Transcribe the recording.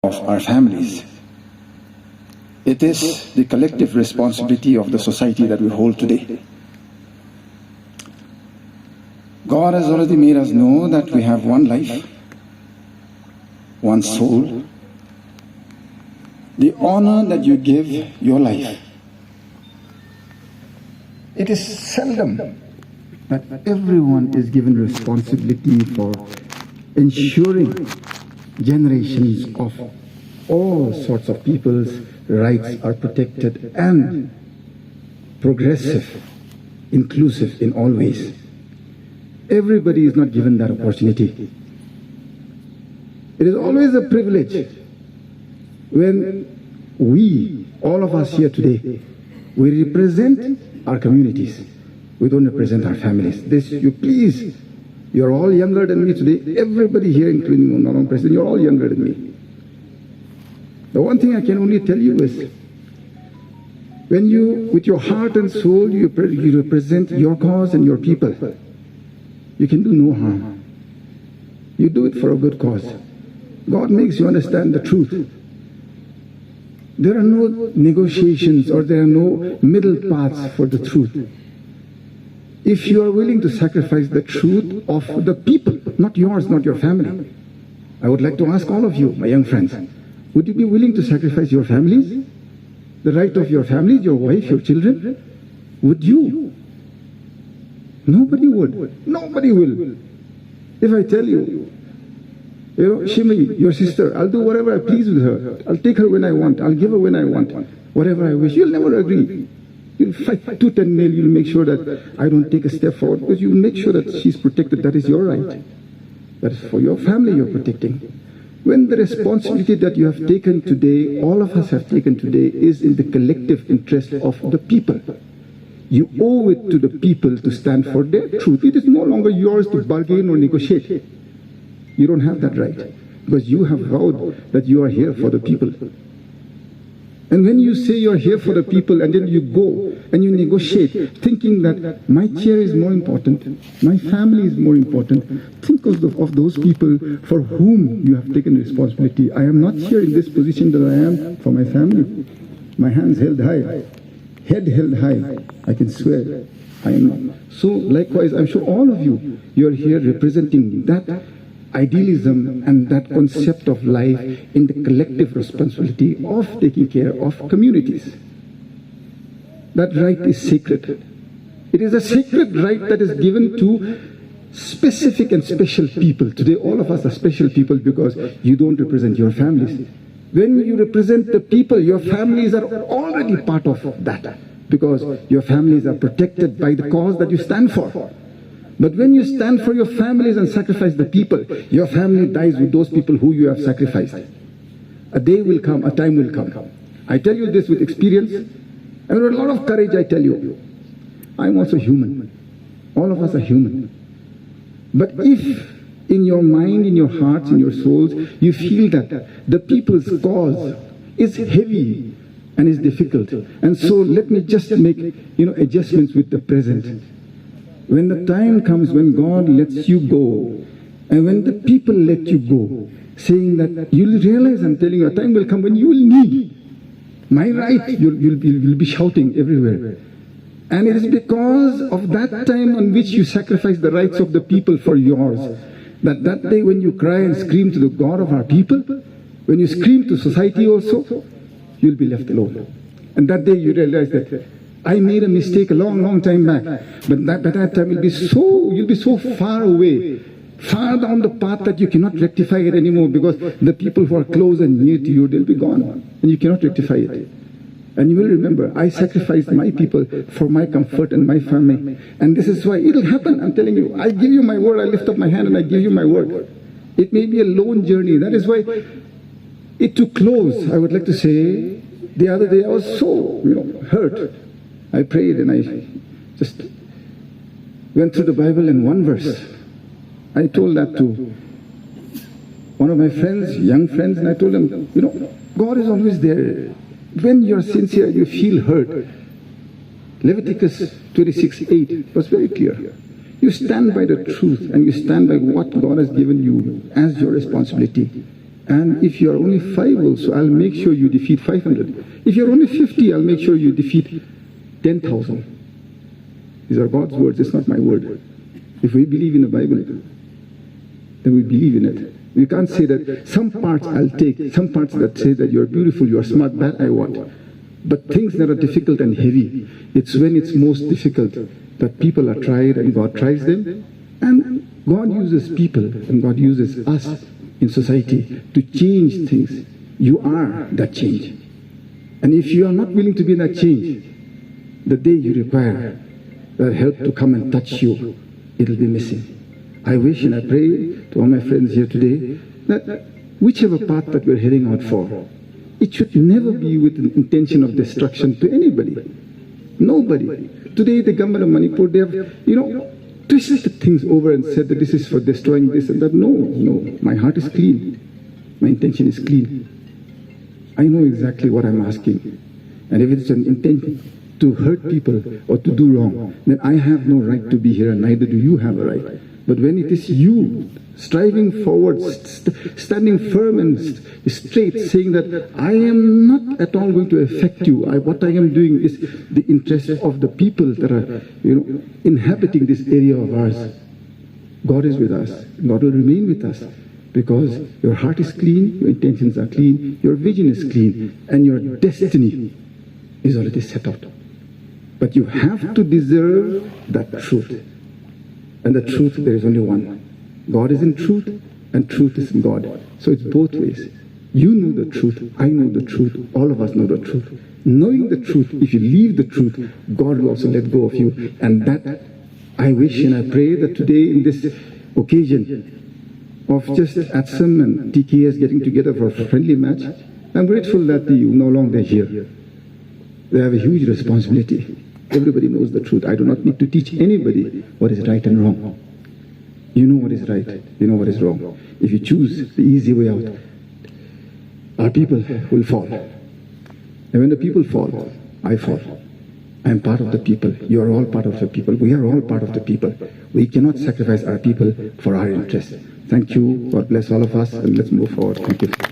of our families. It is the collective responsibility of the society that we hold today. God has already made us know that we have one life, one soul. The honor that you give your life. It is seldom that everyone is given responsibility for ensuring generations of all sorts of people's rights are protected and progressive, inclusive in all ways. Everybody is not given that opportunity. It is always a privilege when we, all of us here today, we represent our communities. We don't represent our families. You're all younger than me today. Everybody here, including Honorable President, you're all younger than me. The one thing I can only tell you is, when you, with your heart and soul, you represent your cause and your people, you can do no harm. You do it for a good cause. God makes you understand the truth. There are no negotiations or there are no middle paths for the truth. If you are willing to sacrifice the truth of the people, not yours, not your family, I would like to ask all of you, my young friends, would you be willing to sacrifice your families? The right of your families, your wife, your children? Would you? Nobody would. Nobody will. If I tell you, Shimi, your sister, I'll do whatever I please with her. I'll take her when I want. I'll give her when I want. Whatever I wish. You'll never agree. You'll fight tooth and nail. You'll make sure that I don't take a step forward, because you'll make sure that she's protected. That is your right. That is for your family you're protecting. When the responsibility that you have taken today, all of us have taken today, is in the collective interest of the people. You owe it to the people to stand for their truth. It is no longer yours to bargain or negotiate. You don't have that right, because you have vowed that you are here for the people. And when you say you're here for the people and then you go and you negotiate, thinking that my chair is more important, my family is more important, think of those people for whom you have taken responsibility. I am not here in this position that I am for my family. My hands held high, head held high, I can swear. I am not. So likewise, I'm sure all of you, you're here representing that idealism and that concept of life in the collective responsibility of taking care of communities. That right is sacred. It is a sacred right that is given to specific and special people. Today all of us are special people because you don't represent your families. When you represent the people, your families are already part of that, because your families are protected by the cause that you stand for. But when you stand for your families and sacrifice the people, your family dies with those people who you have sacrificed. A day will come, a time will come. I tell you this with experience and with a lot of courage. I tell you, I'm also human. All of us are human. But if in your mind, in your hearts, in your souls, you feel that the people's cause is heavy and is difficult, and so let me just make adjustments with the present. When the time comes when God lets you go, and when the people let you go, saying that you'll realize, I'm telling you, a time will come when you will need my right, you'll be shouting everywhere. And it is because of that time on which you sacrifice the rights of the people for yours, that day when you cry and scream to the God of our people, when you scream to society also, you'll be left alone. And that day you realize that I made a mistake a long time back, but that time you'll be so far away, far down the path that you cannot rectify it anymore, because the people who are close and near to you, they'll be gone, and you cannot rectify it. And you will remember, I sacrificed my people for my comfort and my family, and this is why it'll happen. I'm telling you, I give you my word. I lift up my hand and I give you my word. It may be a lone journey. That is why it to close, I would like to say, the other day I was so hurt. I prayed and I just went through the Bible in one verse. I told that to one of my friends, young friends, and I told them, God is always there. When you're sincere, you feel hurt. Leviticus 26:8 was very clear. You stand by the truth and you stand by what God has given you as your responsibility. And if you are only 5 also, I'll make sure you defeat 500. If you're only 50, I'll make sure you defeat 10,000. These are God's words, it's not my word. If we believe in the Bible, then we believe in it. We can't say that some parts I'll take, some parts that say that you're beautiful, you're smart, that I want. But things that are difficult and heavy, it's when it's most difficult that people are tried and God tries them. And God uses people and God uses us in society to change things. You are that change. And if you are not willing to be that change, the day you require that help to come and touch you, it'll be missing. I wish and I pray to all my friends here today that whichever path that we're heading out for, it should never be with the intention of destruction to anybody. Nobody. Today the government of Manipur, they have, twisted things over and said that this is for destroying this and that. No, no. My heart is clean. My intention is clean. I know exactly what I'm asking. And if it's an intention to hurt people or to do wrong, then I have no right to be here and neither do you have a right. But when it is you striving forward, standing firm and straight, saying that I am not at all going to affect you. What I am doing is the interest of the people that are, inhabiting this area of ours. God is with us. God will remain with us because your heart is clean, your intentions are clean, your vision is clean, and your destiny is already set out. But you have to deserve that truth. And the truth, there is only one. God is in truth, and truth is in God. So it's both ways. You know the truth, I know the truth, all of us know the truth. Knowing the truth, if you leave the truth, God will also let go of you. And that, I wish and I pray that today in this occasion of just ATSM and TKS getting together for a friendly match, I'm grateful that you no longer here. They have a huge responsibility. Everybody knows the truth. I do not need to teach anybody what is right and wrong. You know what is right, you know what is wrong. If you choose the easy way out, our people will fall. And when the people fall, I fall. I am part of the people. You are all part of the people. We are all part of the people. We cannot sacrifice our people for our interests. Thank you. God bless all of us, and let's move forward. Thank you.